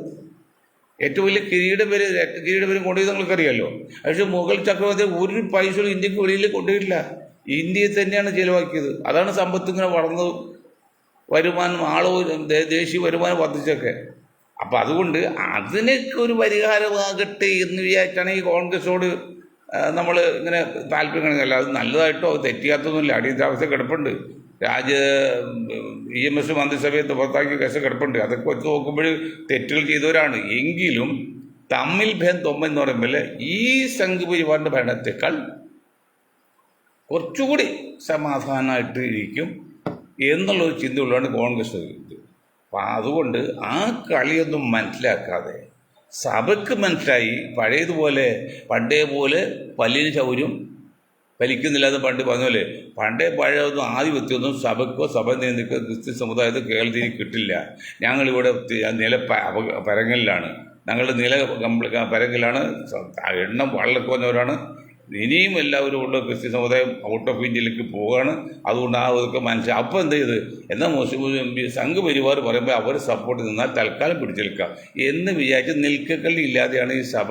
ഏറ്റവും വലിയ കിരീടപേരും കൊണ്ടുപോയി നിങ്ങൾക്കറിയാമല്ലോ. പക്ഷെ മുഗൾ ചക്രവർത്തി ഒരു പൈസ ഇന്ത്യക്ക് വെളിയിൽ കൊണ്ടുപോയിട്ടില്ല. ഇന്ത്യയെ തന്നെയാണ് ചെലവാക്കിയത്. അതാണ് സമ്പത്ത് ഇങ്ങനെ വളർന്നത്, വരുമാനം ദേശീയ വരുമാനം വർദ്ധിച്ചൊക്കെ. അപ്പം അതുകൊണ്ട് അതിനൊക്കെ ഒരു പരിഹാരമാകട്ടെ എന്ന് വിചാരിച്ചാണ് ഈ കോൺഗ്രസോട് നമ്മൾ ഇങ്ങനെ താല്പര്യം കാണിക്കില്ല. അത് നല്ലതായിട്ടോ അത് തെറ്റിയാത്തൊന്നുമില്ല. അടിയന്തരാവസ്ഥ കിടപ്പുണ്ട്. EMS മന്ത്രിസഭയെ പുറത്താക്കിയ കേസ് കിടപ്പുണ്ട്. അതൊക്കെ വെച്ച് നോക്കുമ്പോൾ തെറ്റുകൾ ചെയ്തവരാണ്. എങ്കിലും തമ്മിൽ ഭേദം എന്ന് പറയുമ്പോൾ ഈ സംഘപരിവാറിൻ്റെ ഭരണത്തെക്കാൾ കുറച്ചുകൂടി സമാധാനമായിട്ട് ഇരിക്കും എന്നുള്ളൊരു ചിന്തയുള്ളതാണ് കോൺഗ്രസ്. അപ്പം അതുകൊണ്ട് ആ കളിയൊന്നും മനസ്സിലാക്കാതെ സഭയ്ക്ക് മനസ്സിലായി പഴയതുപോലെ പണ്ടേ പോലെ പല്ലിന് ചൗര്യം വലിക്കുന്നില്ല എന്ന് പണ്ട് പറഞ്ഞ പണ്ടേ പഴയൊന്നും ആധിപത്യമൊന്നും സഭയ്ക്കോ സഭ നിയന്ത്രിക്കോ ക്രിസ്ത്യൻ സമുദായത്തിൽ കേരളത്തിൽ കിട്ടില്ല. ഞങ്ങളിവിടെ പരങ്ങലിലാണ്, ഞങ്ങളുടെ പരങ്ങലാണ്, എണ്ണം വളരെ കുറഞ്ഞവരാണ്. ഇനിയും എല്ലാവരും ഉള്ള ക്രിസ്ത്യൻ സമുദായം ഔട്ട് ഓഫ് ഇന്ത്യയിലേക്ക് പോവുകയാണ്. അതുകൊണ്ട് ആ ഇതൊക്കെ മനസ്സിലായി. അപ്പോൾ എന്ത് ചെയ്ത് എന്നാൽ മുസ്ലിം സംഘപരിവാർ പറയുമ്പോൾ അവർ സപ്പോർട്ട് നിന്നാൽ തൽക്കാലം പിടിച്ചെടുക്കാം എന്ന് വിചാരിച്ച് നിൽക്കക്കള്ളി ഇല്ലാതെയാണ് ഈ സഭ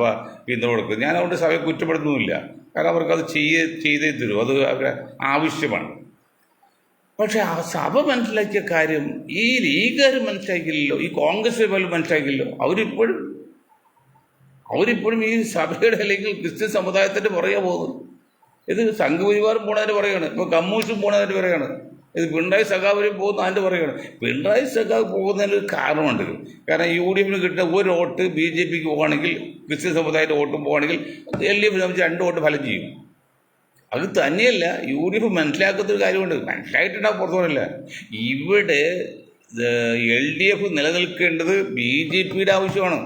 പിന്തുണ കൊടുക്കുന്നത്. ഞാൻ അതുകൊണ്ട് സഭയെ കുറ്റപ്പെടുത്തുന്നില്ല. കാരണം അവർക്കത് ചെയ്തേ തരും, അത് അവരുടെ ആവശ്യമാണ്. പക്ഷെ ആ സഭ മനസ്സിലാക്കിയ കാര്യം ഈ ലീഗുകാർ മനസ്സിലാക്കിയില്ലല്ലോ, ഈ കോൺഗ്രസ് പോലും മനസ്സിലാക്കിയില്ലല്ലോ. അവരിപ്പോഴും ഈ സഭയുടെ അല്ലെങ്കിൽ ക്രിസ്ത്യൻ സമുദായത്തിൻ്റെ പുറകെ പോകുന്നത്. ഇത് സംഘപരിവാരം പോണതിൻ്റെ പറയുകയാണ്, ഇപ്പോൾ കമ്മ്യൂണിസ്റ്റും പോണതിൻ്റെ പറയുകയാണ്, ഇത് പിണറായി സഖാവരും പോകുന്ന അതിൻ്റെ പറയുകയാണ്. പിണറായി സഖാവ് പോകുന്നതിന് ഒരു കാരണമുണ്ട്. കാരണം UDF കിട്ടുന്ന ഒരു വോട്ട് BJPക്ക് പോകുകയാണെങ്കിൽ, ക്രിസ്ത്യൻ സമുദായത്തിൻ്റെ വോട്ടും പോകുകയാണെങ്കിൽ LDF സംബന്ധിച്ച് 2 വോട്ട് ഫലം ചെയ്യും. അത് തന്നെയല്ല UDF മനസ്സിലാക്കുന്നൊരു കാര്യമുണ്ട്. മനസ്സിലായിട്ടുണ്ടാവും, പുറത്തു പോകില്ല. ഇവിടെ LDF നിലനിൽക്കേണ്ടത് BJPയുടെ ആവശ്യമാണ്,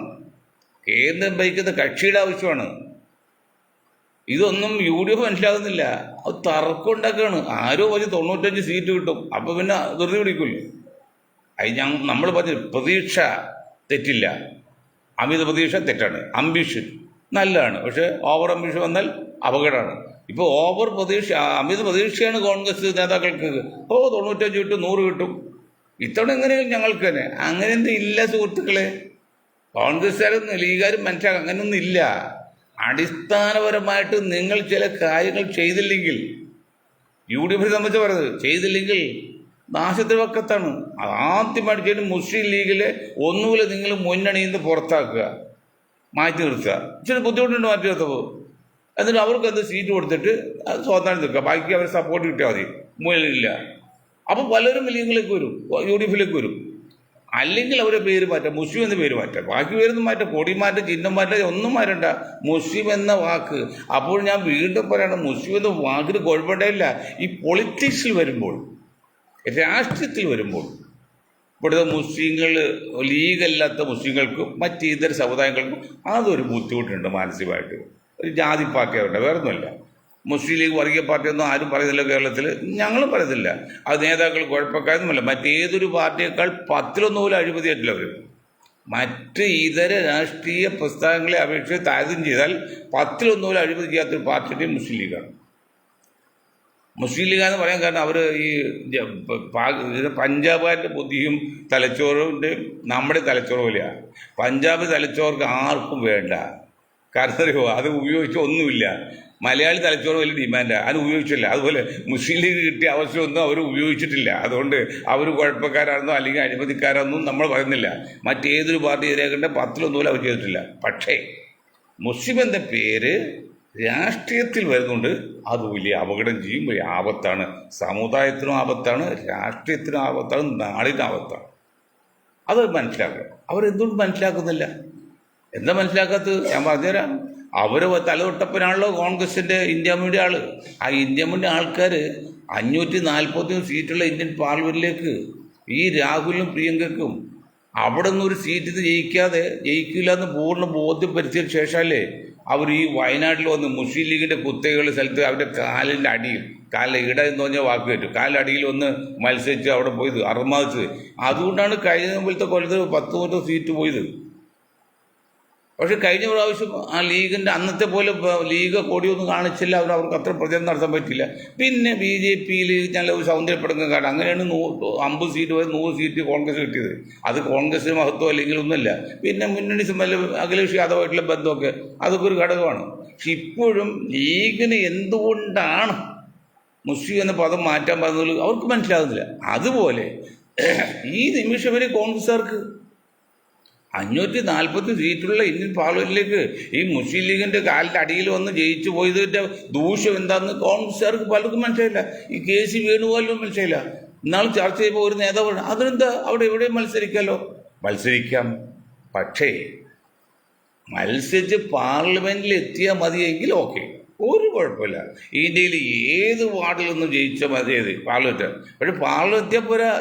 കേന്ദ്രം ഭരിക്കുന്ന കക്ഷിയുടെ ആവശ്യമാണ്. ഇതൊന്നും UDF മനസ്സിലാകുന്നില്ല. അത് തർക്കം ഉണ്ടാക്കുകയാണ്. ആരോ വലിയ 95 സീറ്റ് കിട്ടും, അപ്പോൾ പിന്നെ ധൃതി പിടിക്കില്ല. അത് നമ്മൾ പറഞ്ഞു പ്രതീക്ഷ തെറ്റില്ല, അമിത പ്രതീക്ഷ തെറ്റാണ്. അംബിഷൻ നല്ലതാണ്, പക്ഷേ ഓവർ അംബിഷൻ വന്നാൽ അപകടമാണ്. ഇപ്പോൾ അമിത പ്രതീക്ഷയാണ് കോൺഗ്രസ് നേതാക്കൾക്ക്. 95 കിട്ടും, 100 കിട്ടും. ഇത്തവണ എങ്ങനെയും ഞങ്ങൾക്ക് തന്നെ അങ്ങനെയൊന്നും ഇല്ല സുഹൃത്തുക്കളെ. കോൺഗ്രസ്സുകാരും ലീഗുകാരും മനസ്സിലാക്കുക അങ്ങനെയൊന്നും ഇല്ല. അടിസ്ഥാനപരമായിട്ട് നിങ്ങൾ ചില കാര്യങ്ങൾ ചെയ്തില്ലെങ്കിൽ, UDF സംബന്ധിച്ച് പറയുന്നത് ചെയ്തില്ലെങ്കിൽ നാശത്തിന് പക്കത്താണ്. ആദ്യമായിട്ട് ചെയ്യുന്ന മുസ്ലിം ലീഗിലെ ഒന്നുമില്ല, നിങ്ങൾ മുന്നണിയിൽ നിന്ന് പുറത്താക്കുക, മാറ്റി നിർത്തുക. ഇച്ചിരി ബുദ്ധിമുട്ടുണ്ട് മാറ്റി നിർത്തുമ്പോൾ. എന്നിട്ട് അവർക്ക് എന്ത് സീറ്റ് കൊടുത്തിട്ട് അത് സ്വാതന്ത്ര്യം നിൽക്കുക, ബാക്കി അവർ സപ്പോർട്ട് കിട്ടിയാൽ മതി. മുന്നിലില്ല. അപ്പോൾ പലരും ലീഗിലേക്ക് വരും, UDFിലേക്ക് വരും. അല്ലെങ്കിൽ അവരെ പേര് മാറ്റാം, മുസ്ലിം എന്ന പേര് മാറ്റാം, ബാക്കി പേരൊന്നും മാറ്റാം, കൊടി മാറ്റാം, ചിഹ്നം മാറ്റാം, ഒന്നും മാറ്റണ്ട. മുസ്ലിം എന്ന വാക്ക്. അപ്പോൾ ഞാൻ വീണ്ടും പറയണം, മുസ്ലിം എന്ന വാക്കിന് കുഴപ്പമില്ല. ഈ പൊളിറ്റിക്സിൽ വരുമ്പോൾ, രാഷ്ട്രീയത്തിൽ വരുമ്പോൾ ഇവിടുത്തെ മുസ്ലിങ്ങൾ, ലീഗല്ലാത്ത മുസ്ലിങ്ങൾക്കും മറ്റ് ഇതര സമുദായങ്ങൾക്കും അതൊരു ബുദ്ധിമുട്ടുണ്ട് മാനസികമായിട്ട്. ഒരു ജാതി പാർട്ടിയാവട്ടെ, വേറെ ഒന്നുമല്ല. മുസ്ലിം ലീഗ് വർഗീയ പാർട്ടിയൊന്നും ആരും പറയുന്നില്ല കേരളത്തിൽ, ഞങ്ങളും പറയുന്നില്ല. അത് നേതാക്കൾ കുഴപ്പക്കാരൊന്നുമല്ല. മറ്റേതൊരു പാർട്ടിയേക്കാൾ 10 പോലും അഴിമതിയായിട്ടില്ല അവർ. മറ്റ് ഇതര രാഷ്ട്രീയ പ്രസ്ഥാനങ്ങളെ അപേക്ഷിച്ച് താരതമ്യം ചെയ്താൽ 10 പോലും അഴിമതി ചെയ്യാത്തൊരു പാർട്ടിയുടെയും മുസ്ലിം ലീഗാണ്. മുസ്ലിം ലീഗാന്ന് പറയാൻ കാരണം അവർ ഈ പഞ്ചാബുകാരുടെ ബുദ്ധിയും തലച്ചോറിൻ്റെയും നമ്മുടെ തലച്ചോറ് പോലെയാണ്. പഞ്ചാബ് തലച്ചോർക്ക് ആർക്കും വേണ്ട. കാരണം അറിയുമോ, അത് ഉപയോഗിച്ച ഒന്നുമില്ല. മലയാളി തലച്ചോറ് വലിയ ഡിമാൻഡാണ്, അത് ഉപയോഗിച്ചില്ല. അതുപോലെ മുസ്ലിം ലീഗ് കിട്ടിയ അവസരമൊന്നും അവർ ഉപയോഗിച്ചിട്ടില്ല. അതുകൊണ്ട് അവർ കുഴപ്പക്കാരാണെന്നോ അല്ലെങ്കിൽ അഴിമതിക്കാരാണെന്നും നമ്മൾ പറയുന്നില്ല. മറ്റേതൊരു പാർട്ടി എതിരേക്കേണ്ട 10 പോലും അവർ ചെയ്തിട്ടില്ല. പക്ഷേ മുസ്ലിം എന്ന പേര് രാഷ്ട്രീയത്തിൽ വരുന്നുണ്ട്, അത് വലിയ അപകടം ചെയ്യും, വലിയ ആപത്താണ്. സമുദായത്തിനും ആപത്താണ്, രാഷ്ട്രീയത്തിനും ആപത്താണ്, നാടിനും ആപത്താണ്. അത് മനസ്സിലാക്കുക. അവരെന്തുകൊണ്ട് മനസ്സിലാക്കുന്നില്ല? എന്താ മനസ്സിലാക്കാത്തത്? ഞാൻ പറഞ്ഞുതരാം. അവർ തലതൊട്ടപ്പനാണല്ലോ കോൺഗ്രസിൻ്റെ ഇന്ത്യ മുന്നണി ആള്. ആ ഇന്ത്യ മുന്നണി ആൾക്കാർ 541 സീറ്റുള്ള ഇന്ത്യൻ പാർലമെൻറ്റിലേക്ക് ഈ രാഹുലിനും പ്രിയങ്കയ്ക്കും അവിടെ നിന്നൊരു സീറ്റിൽ ജയിക്കില്ല എന്ന് പൂർണ്ണ ബോധ്യപ്പെടുത്തിയതിന് ശേഷമല്ലേ അവർ ഈ വയനാട്ടിൽ വന്ന് മുസ്ലിം ലീഗിൻ്റെ കുത്തകളുടെ സ്ഥലത്ത് അവരുടെ കാലിൻ്റെ അടിയിൽ, കാലിലെ ഇട എന്ന് പറഞ്ഞാൽ വാക്ക് പറ്റും, കാലിൻ്റെ അടിയിൽ ഒന്ന് മത്സരിച്ച് അവിടെ പോയത്, അർമാദിച്ചത്. അതുകൊണ്ടാണ് കഴിഞ്ഞ പോലത്തെ കൊല്ലത്ത് 10 സീറ്റ് പോയത്. പക്ഷെ കഴിഞ്ഞ പ്രാവശ്യം ആ ലീഗിൻ്റെ അന്നത്തെ പോലെ ലീഗ് കൊടിയൊന്നും കാണിച്ചില്ല. അവർക്ക് അത്ര പ്രചരണം നടത്താൻ പറ്റില്ല. പിന്നെ BJPയിൽ നല്ല ഒരു സൗന്ദര്യപ്പെടുന്ന കാലം അങ്ങനെയാണ് 50 സീറ്റ് വരെ 100 സീറ്റ് കോൺഗ്രസ് കിട്ടിയത്. അത് കോൺഗ്രസിന് മഹത്വം അല്ലെങ്കിൽ ഒന്നുമില്ല. പിന്നെ മുന്നണി അഖിലേഷ് യാദവായിട്ടുള്ള ബന്ധമൊക്കെ അതൊക്കെ ഒരു ഘടകമാണ്. പക്ഷെ ഇപ്പോഴും ലീഗിന് എന്തുകൊണ്ടാണ് മുസ്ലിം എന്ന പദം മാറ്റാൻ പറയുന്നത് അവർക്ക് മനസ്സിലാകുന്നില്ല. അതുപോലെ ഈ നിമിഷം വരെ കോൺഗ്രസ്സുകാർക്ക് 540 സീറ്റുള്ള ഇന്ത്യൻ പാർലമെന്റിലേക്ക് ഈ മുസ്ലിം ലീഗിൻ്റെ കാലിൻ്റെ അടിയിൽ വന്ന് ജയിച്ചു പോയതിൻ്റെ ദൂഷ്യം എന്താണെന്ന് കോൺഗ്രസ്സുകാർക്ക് പലർക്കും മനസ്സിലായില്ല. ഈ KC വേണുഗോപാലിനും മനസ്സിലായില്ല. ഇന്നാൾ ചർച്ച ചെയ്യുമ്പോൾ ഒരു നേതാവ് അതിനെന്താ അവിടെ എവിടെയും മത്സരിക്കാം. പക്ഷേ മത്സരിച്ച് പാർലമെന്റിൽ എത്തിയാൽ മതിയെങ്കിൽ ഓക്കെ, ഒരു കുഴപ്പമില്ല. ഇന്ത്യയിൽ ഏത് വാർഡിലൊന്നും ജയിച്ചാൽ മതിയത് പാർലമെന്റ്. പക്ഷെ പാർലമെന്റ് എത്തിയാൽ പോരാ,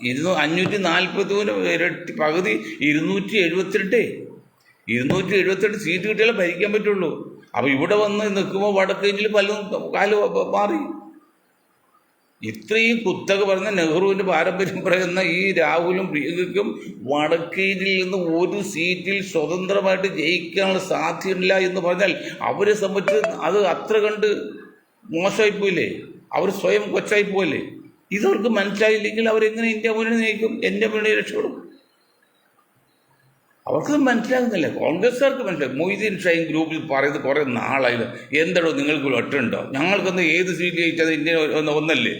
543 ഇരട്ടി പകുതി 272 സീറ്റ് കിട്ടിയാലേ ഭരിക്കാൻ പറ്റുള്ളൂ. അപ്പോൾ ഇവിടെ വന്ന് നിൽക്കുമ്പോൾ വടക്കേഞ്ചിൽ പലതും കാല് മാറി. ഇത്രയും കുത്തക പറഞ്ഞ നെഹ്റുവിൻ്റെ പാരമ്പര്യം പറയുന്ന ഈ രാഹുലും പ്രിയങ്കയ്ക്കും വടക്കേഞ്ചിൽ നിന്ന് ഒരു സീറ്റിൽ സ്വതന്ത്രമായിട്ട് ജയിക്കാനുള്ള സാധ്യതയില്ല എന്ന് പറഞ്ഞാൽ അവരെ സംബന്ധിച്ച് അത് അത്ര കണ്ട് മോശമായിപ്പോയില്ലേ, അവർ സ്വയം കൊച്ചായി പോയില്ലേ. ഇതവർക്ക് മനസ്സിലായില്ലെങ്കിൽ അവരെങ്ങനെ ഇന്ത്യ മുന്നണി നയിക്കും, ഇന്ത്യ മുന്നണി രക്ഷപ്പെടും? അവർക്കത് മനസ്സിലാകുന്നില്ല. കോൺഗ്രസ്സുകാർക്ക് മനസ്സിലാക്കും. മൊയ്തീൻ ഷൈൻ ഗ്രൂപ്പിൽ പറയുന്നത് കുറേ നാളായില്ല. എന്താണോ നിങ്ങൾക്ക് ഒറ്റുണ്ടോ? ഞങ്ങൾക്കൊന്ന് ഏത് സീറ്റ് ജയിച്ചത് ഇന്ത്യൻ ഒന്നല്ലേ,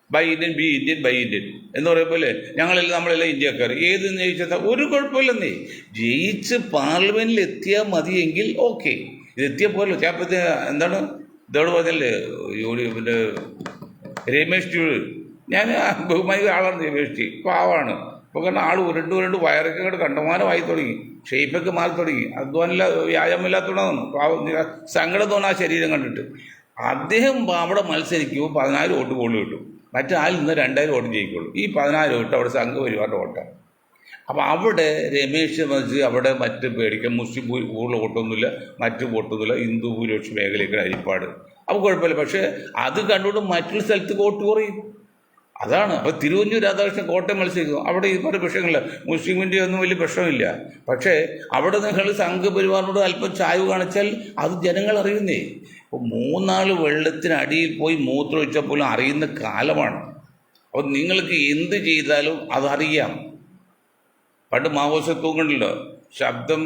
buy Indian be Indian buy Indian എന്ന് പറയുമ്പോലെ നമ്മളെല്ലാം ഇന്ത്യക്കാർ ഏത് ജയിച്ചാൽ ഒരു കുഴപ്പമില്ലെന്നേ. ജയിച്ച് പാർലമെന്റിൽ എത്തിയാൽ മതിയെങ്കിൽ ഓക്കെ. ഇതെത്തിയ പോലെ ചേപ്പത്തെ എന്താണ് ഇതോട് പറഞ്ഞല്ലേ പിന്നെ രമേശ് ടി, ഞാൻ ബഹുമാനിക ആളാണ് രമേശ് ടി, പാവാണ്. ഇപ്പോൾ കാരണം ആൾ ഉരുണ്ട് വയറൊക്കെ കൂടെ കണ്ടമാനമായി തുടങ്ങി, ഷെയ്പ്പൊക്കെ മാറി തുടങ്ങി, അധ്വാനമില്ല വ്യായാമമില്ലാത്തതുകൊണ്ടാണ് പാവം, സങ്കടം തോന്നുന്ന ആ ശരീരം കണ്ടിട്ട്. അദ്ദേഹം അവിടെ മത്സരിക്കുമ്പോൾ 10,000 വോട്ട് കൂടുതൽ കിട്ടും, മറ്റാൾ ഇന്ന് 2,000 വോട്ട് ജയിക്കുള്ളൂ. ഈ 10,000 വോട്ട് അവിടെ സംഘപരിവാറിൻ്റെ വോട്ടാണ്. അപ്പോൾ അവിടെ രമേശ് സംബന്ധിച്ച് അവിടെ മറ്റ് പേടിക്കാൻ മുസ്ലിം കൂടുതൽ വോട്ടൊന്നുമില്ല, മറ്റ് വോട്ടൊന്നുമില്ല, ഹിന്ദു ഭൂരിപക്ഷ മേഖലയ്ക്ക് അരിപ്പാട്. അപ്പോൾ കുഴപ്പമില്ല. പക്ഷേ അത് കണ്ടുകൊണ്ട് മറ്റുള്ള സ്ഥലത്ത് വോട്ട് കുറയും. അതാണ്. അപ്പോൾ തിരുവഞ്ചൂർ രാധാകൃഷ്ണൻ കോട്ടയം മത്സരിക്കുന്നു, അവിടെ ഈ പറഞ്ഞ പ്രശ്നങ്ങളില്ല, മുസ്ലിമിൻ്റെ ഒന്നും വലിയ പ്രശ്നമില്ല. പക്ഷേ അവിടെ നിങ്ങൾ സംഘപരിവാറിനോട് അല്പം ചായ്വ് കാണിച്ചാൽ അത് ജനങ്ങൾ അറിയുന്നേ. ഇപ്പോൾ 3 നാൾ വെള്ളത്തിനടിയിൽ പോയി മൂത്രമൊഴിച്ചാൽ പോലും അറിയുന്ന കാലമാണ്. അപ്പോൾ നിങ്ങൾക്ക് എന്ത് ചെയ്താലും അതറിയാം. പണ്ട് മാവോയിസ്റ്റ് തൂങ്ങണ്ടല്ലോ, ശബ്ദം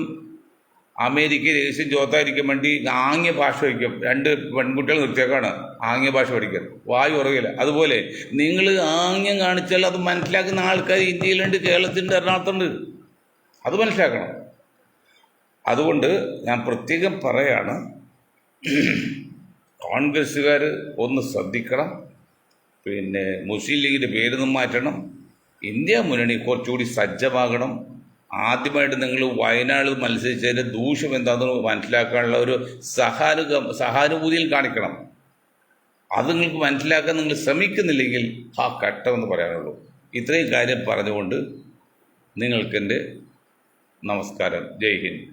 അമേരിക്ക രഹസ്യം ചോത്തായിരിക്കാൻ വേണ്ടി ആംഗ്യ ഭാഷ പഠിക്കും. 2 പെൺകുട്ടികൾ നിർത്തിയേക്കാണ് ആംഗ്യ ഭാഷ പഠിക്കാൻ, വായു ഉറകില്ല. അതുപോലെ നിങ്ങൾ ആംഗ്യം കാണിച്ചാൽ അത് മനസ്സിലാക്കുന്ന ആൾക്കാർ ഇന്ത്യയിലുണ്ട്, കേരളത്തിൻ്റെ, എറണാകുളത്തുണ്ട്. അത് മനസ്സിലാക്കണം. അതുകൊണ്ട് ഞാൻ പ്രത്യേകം പറയാണ്, കോൺഗ്രസ്സുകാർ ഒന്ന് ശ്രദ്ധിക്കണം. പിന്നെ മുസ്ലിം ലീഗിൻ്റെ പേരൊന്നും മാറ്റണം. ഇന്ത്യ മുന്നണി കുറച്ചുകൂടി സജ്ജമാകണം. ആദ്യമായിട്ട് നിങ്ങൾ വയനാട് മത്സരിച്ചതിൻ്റെ ദൂഷ്യം എന്താണെന്ന് മനസ്സിലാക്കാനുള്ള ഒരു സഹാനുഭൂതിയിൽ കാണിക്കണം. അത് നിങ്ങൾക്ക് മനസ്സിലാക്കാൻ നിങ്ങൾ ശ്രമിക്കുന്നില്ലെങ്കിൽ ആ കട്ടമെന്ന് പറയാനുള്ളൂ. ഇത്രയും കാര്യം പറഞ്ഞുകൊണ്ട് നിങ്ങൾക്കെൻ്റെ നമസ്കാരം. ജയ് ഹിന്ദ്.